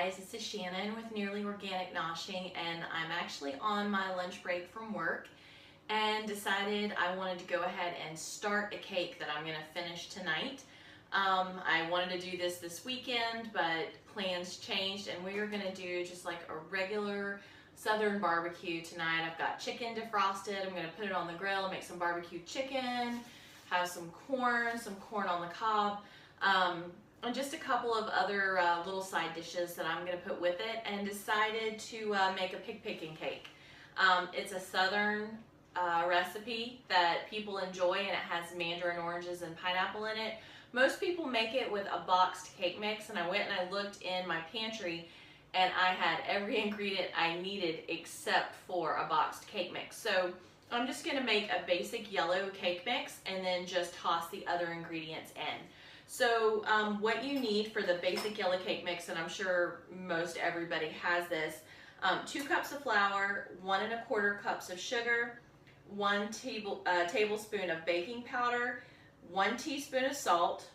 guys, this is Shannon with Nearly Organic Noshing, and I'm actually on my lunch break from work and decided I wanted to go ahead and start a cake that I'm going to finish tonight. I wanted to do this weekend, but plans changed, and we are going to do just like a regular Southern barbecue tonight. I've got chicken defrosted. I'm going to put it on the grill, make some barbecue chicken, have some corn on the cob, and just a couple of other little side dishes that I'm going to put with it, and decided to make a pickin cake. It's a Southern recipe that people enjoy, and it has mandarin oranges and pineapple in it. Most people make it with a boxed cake mix, and I went and I looked in my pantry and I had every ingredient I needed except for a boxed cake mix. So I'm just going to make a basic yellow cake mix and then just toss the other ingredients in. So what you need for the basic yellow cake mix, and I'm sure most everybody has this, 2 cups of flour, 1 1/4 cups of sugar, 1 tablespoon of baking powder, 1 teaspoon of salt,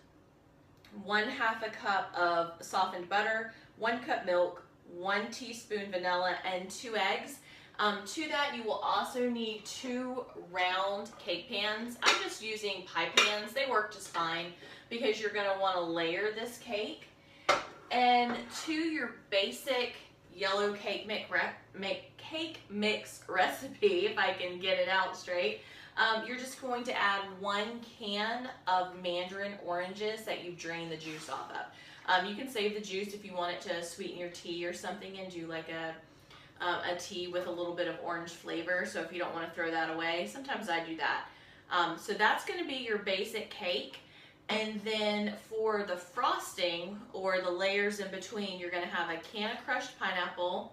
1/2 cup of softened butter, 1 cup milk, 1 teaspoon vanilla, and 2 eggs. To that, you will also need 2 round cake pans. I'm just using pie pans. They work just fine because you're going to want to layer this cake. And to your basic yellow cake mix recipe, if I can get it out straight, you're just going to add 1 can of mandarin oranges that you've drained the juice off of. You can save the juice if you want it to sweeten your tea or something and do like a tea with a little bit of orange flavor. So if you don't want to throw that away, sometimes I do that. So that's going to be your basic cake. And then for the frosting or the layers in between, you're going to have a can of crushed pineapple,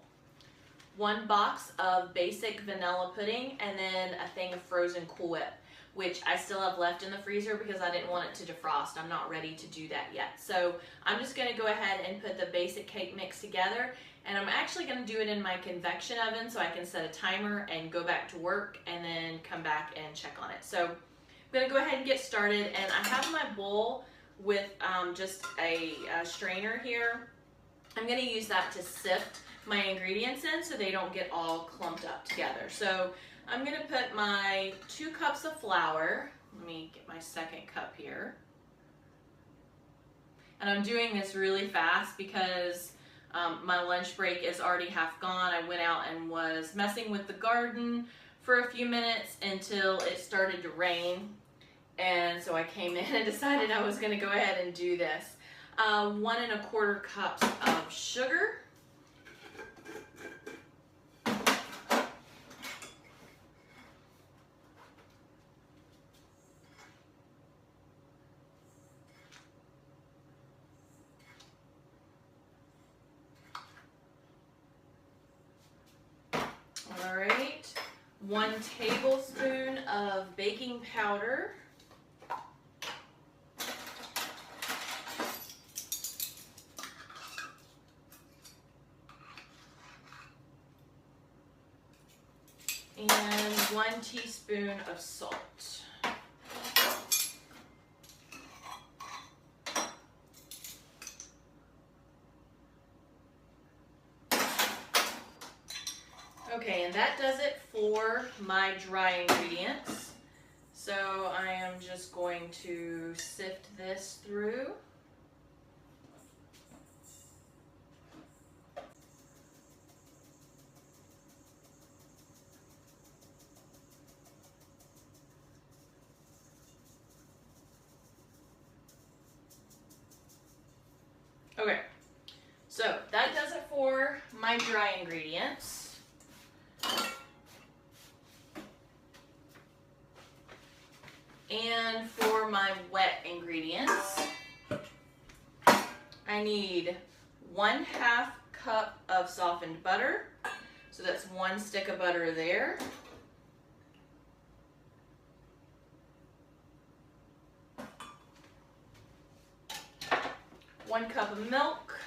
1 box of basic vanilla pudding, and then a thing of frozen Cool Whip, which I still have left in the freezer because I didn't want it to defrost. I'm not ready to do that yet. So I'm just going to go ahead and put the basic cake mix together, and I'm actually going to do it in my convection oven so I can set a timer and go back to work and then come back and check on it. So I'm going to go ahead and get started, and I have my bowl with just a strainer here. I'm going to use that to sift my ingredients in so they don't get all clumped up together. So I'm going to put my 2 cups of flour. Let me get my 2nd cup here. And I'm doing this really fast because my lunch break is already half gone. I went out and was messing with the garden for a few minutes until it started to rain. And so I came in and decided I was going to go ahead and do this. 1 1/4 cups of sugar. All right, 1 tablespoon of baking powder. And 1 teaspoon of salt. Okay, and that does it for my dry ingredients. So I am just going to sift this through. Okay, so that does it for my dry ingredients. And for my wet ingredients, I need 1/2 cup of softened butter. So that's 1 stick of butter there. 1 cup of milk.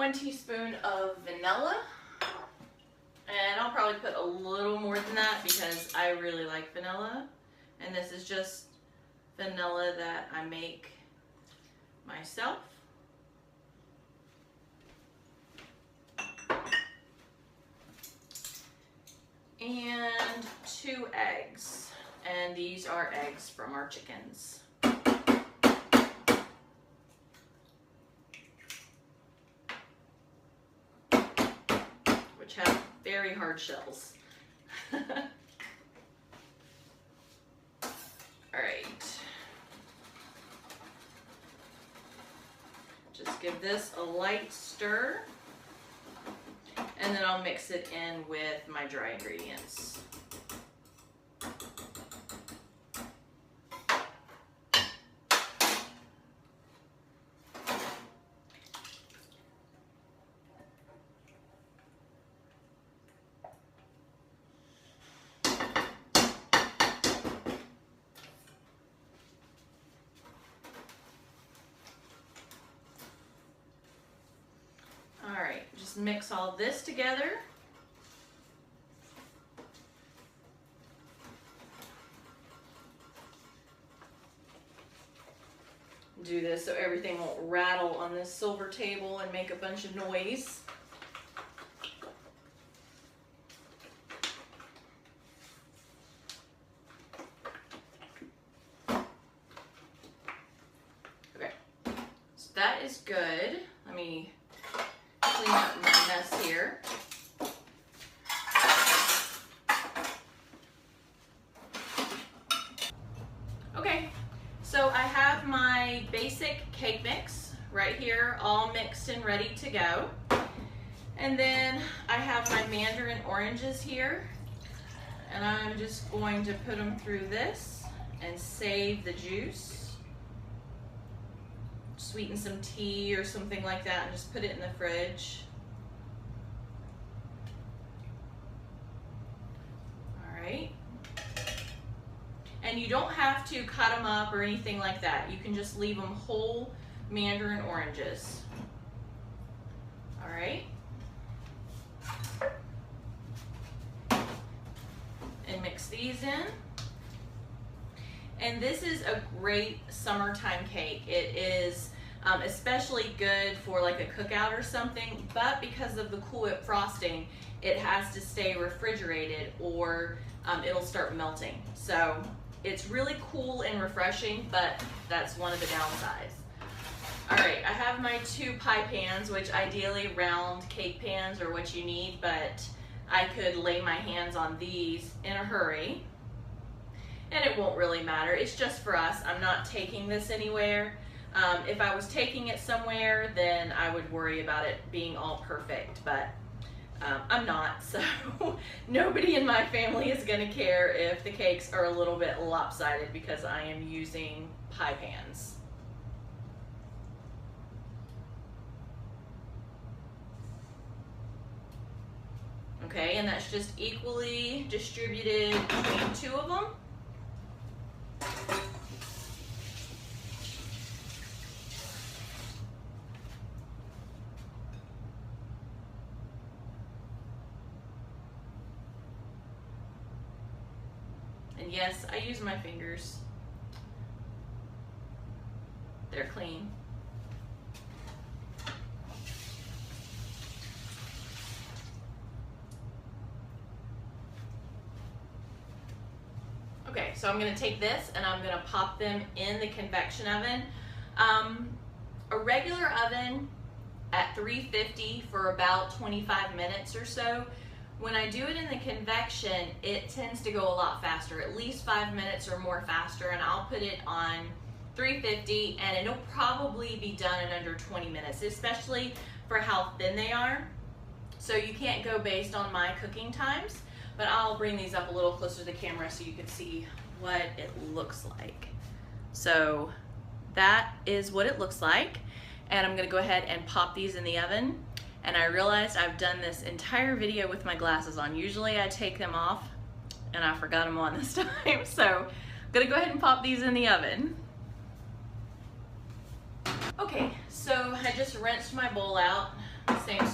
1 teaspoon of vanilla. And I'll probably put a little more than that because I really like vanilla. And this is just vanilla that I make myself. And 2 eggs. And these are eggs from our chickens. Which have very hard shells. Alright. Just give this a light stir. And then I'll mix it in with my dry ingredients. Just mix all this together. Do this so everything won't rattle on this silver table and make a bunch of noise. Okay, so that is good. Let me clean up my mess here. Okay, so I have my basic cake mix right here, all mixed and ready to go. And then I have my mandarin oranges here, and I'm just going to put them through this and save the juice. Sweeten some tea or something like that and just put it in the fridge. All right. And you don't have to cut them up or anything like that. You can just leave them whole mandarin oranges. All right. And mix these in. And this is a great summertime cake. It is especially good for like a cookout or something, but because of the Cool Whip frosting, it has to stay refrigerated or it'll start melting. So it's really cool and refreshing, but that's one of the downsides. All right, I have my 2 pie pans, which ideally round cake pans are what you need, but I could lay my hands on these in a hurry. And it won't really matter. It's just for us. I'm not taking this anywhere. If I was taking it somewhere, then I would worry about it being all perfect, but I'm not, so nobody in my family is gonna care if the cakes are a little bit lopsided because I am using pie pans. Okay, and that's just equally distributed between 2 of them. And yes, I use my fingers. They're clean. Okay, so I'm going to take this and I'm going to pop them in the convection oven. A regular oven at 350 for about 25 minutes or so. When I do it in the convection, it tends to go a lot faster, at least 5 minutes or more faster, and I'll put it on 350 and it'll probably be done in under 20 minutes, especially for how thin they are. So you can't go based on my cooking times, but I'll bring these up a little closer to the camera so you can see what it looks like. So that is what it looks like, and I'm gonna go ahead and pop these in the oven. And I realized I've done this entire video with my glasses on. Usually I take them off, and I forgot them on this time. So I'm gonna go ahead and pop these in the oven. Okay, so I just rinsed my bowl out, same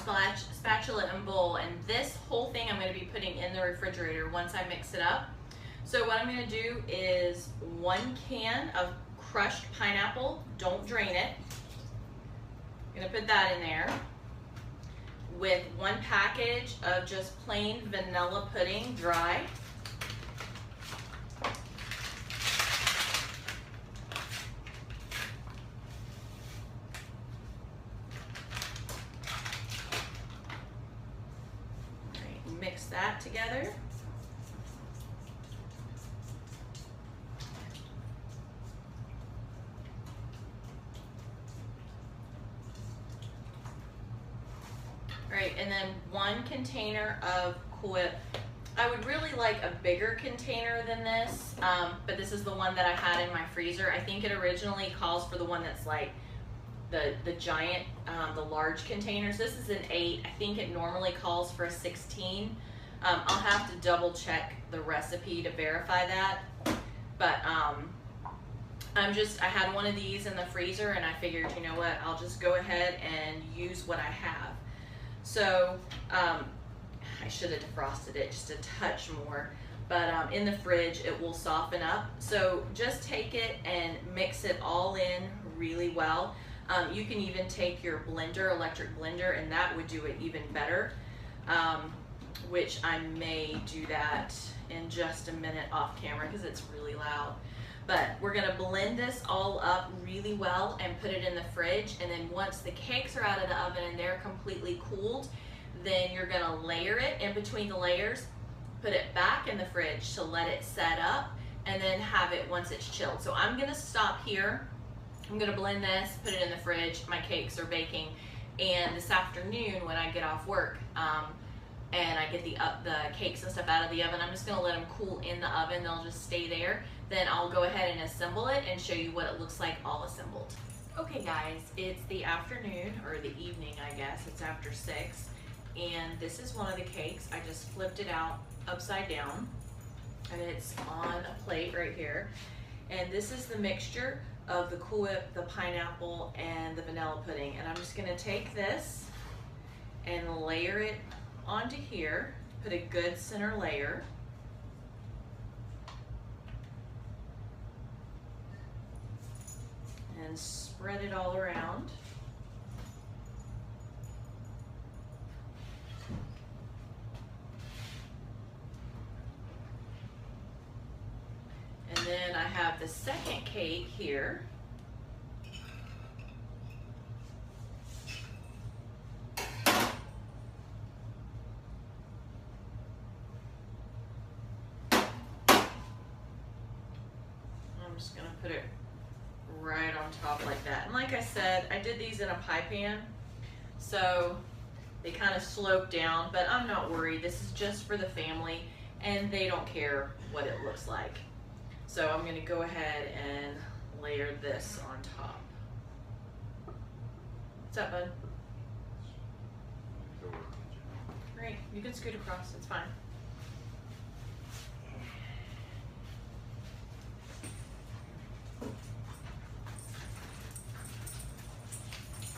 spatula and bowl, and this whole thing I'm going to be putting in the refrigerator once I mix it up. So what I'm going to do is 1 can of crushed pineapple, don't drain it. I'm going to put that in there with 1 package of just plain vanilla pudding, dry. Mix that together. All right, and then 1 container of Cool Whip. I would really like a bigger container than this, but this is the one that I had in my freezer. I think it originally calls for the one that's like the giant, the large containers. This is an 8. I think it normally calls for a 16. I'll have to double check the recipe to verify that. But I had one of these in the freezer and I figured, you know what, I'll just go ahead and use what I have. So I should have defrosted it just a touch more, but in the fridge it will soften up. So just take it and mix it all in really well. You can even take your blender, electric blender, and that would do it even better, which I may do that in just a minute off camera because it's really loud. But we're gonna blend this all up really well and put it in the fridge, and then once the cakes are out of the oven and they're completely cooled, then you're gonna layer it in between the layers, put it back in the fridge to let it set up, and then have it once it's chilled. So I'm gonna stop here. I'm gonna blend this, put it in the fridge. My cakes are baking, and this afternoon when I get off work and I get the cakes and stuff out of the oven, I'm just gonna let them cool in the oven. They'll just stay there. Then I'll go ahead and assemble it and show you what it looks like all assembled. Okay guys, it's the afternoon, or the evening I guess. It's after 6, and this is one of the cakes. I just flipped it out upside down, and it's on a plate right here. And this is the mixture of the Cool Whip, the pineapple, and the vanilla pudding. And I'm just gonna take this and layer it onto here, put a good center layer. And spread it all around. And then I have the second cake here. I'm just gonna put it right on top like that. And like I said, I did these in a pie pan, so they kind of slope down, but I'm not worried. This is just for the family, and they don't care what it looks like. So I'm gonna go ahead and layer this on top. What's up, bud? Great, you can scoot across, it's fine.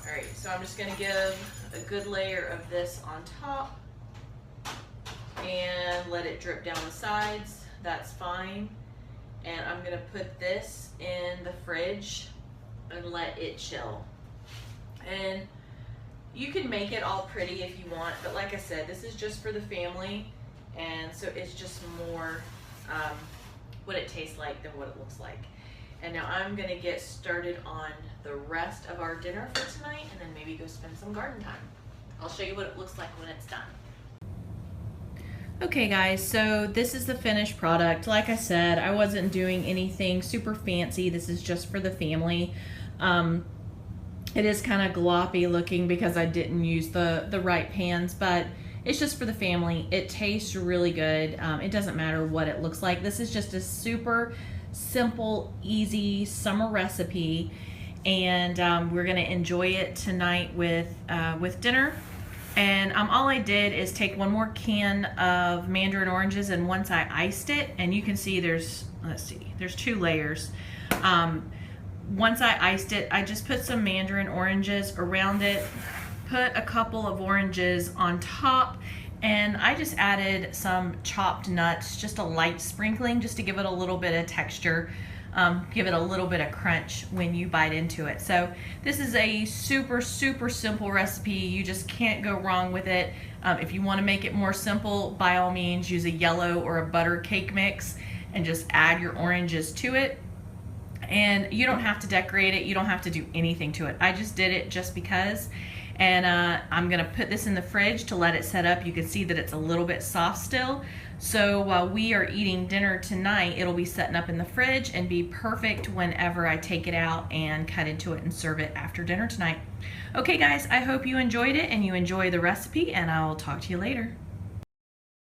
All right, so I'm just gonna give a good layer of this on top and let it drip down the sides. That's fine. And I'm gonna put this in the fridge and let it chill. And you can make it all pretty if you want, but like I said, this is just for the family, and so it's just more what it tastes like than what it looks like. And now I'm gonna get started on the rest of our dinner for tonight, and then maybe go spend some garden time. I'll show you what it looks like when it's done. Okay guys, so this is the finished product. Like I said, I wasn't doing anything super fancy. This is just for the family. It is kind of gloppy looking because I didn't use the right pans, but it's just for the family. It tastes really good. It doesn't matter what it looks like. This is just a super simple, easy summer recipe, and we're gonna enjoy it tonight with dinner. And all I did is take one more can of mandarin oranges, and once I iced it, and you can see there's 2 layers. Once I iced it, I just put some mandarin oranges around it, put a couple of oranges on top, and I just added some chopped nuts, just a light sprinkling, just to give it a little bit of texture, give it a little bit of crunch when you bite into it. So this is a super simple recipe. You just can't go wrong with it. If you want to make it more simple, by all means use a yellow or a butter cake mix and just add your oranges to it. And you don't have to decorate it, you don't have to do anything to it. I just did it just because. And I'm gonna put this in the fridge to let it set up. You can see that it's a little bit soft still. So while we are eating dinner tonight, it'll be setting up in the fridge and be perfect whenever I take it out and cut into it and serve it after dinner tonight. Okay guys, I hope you enjoyed it and you enjoy the recipe, and I'll talk to you later.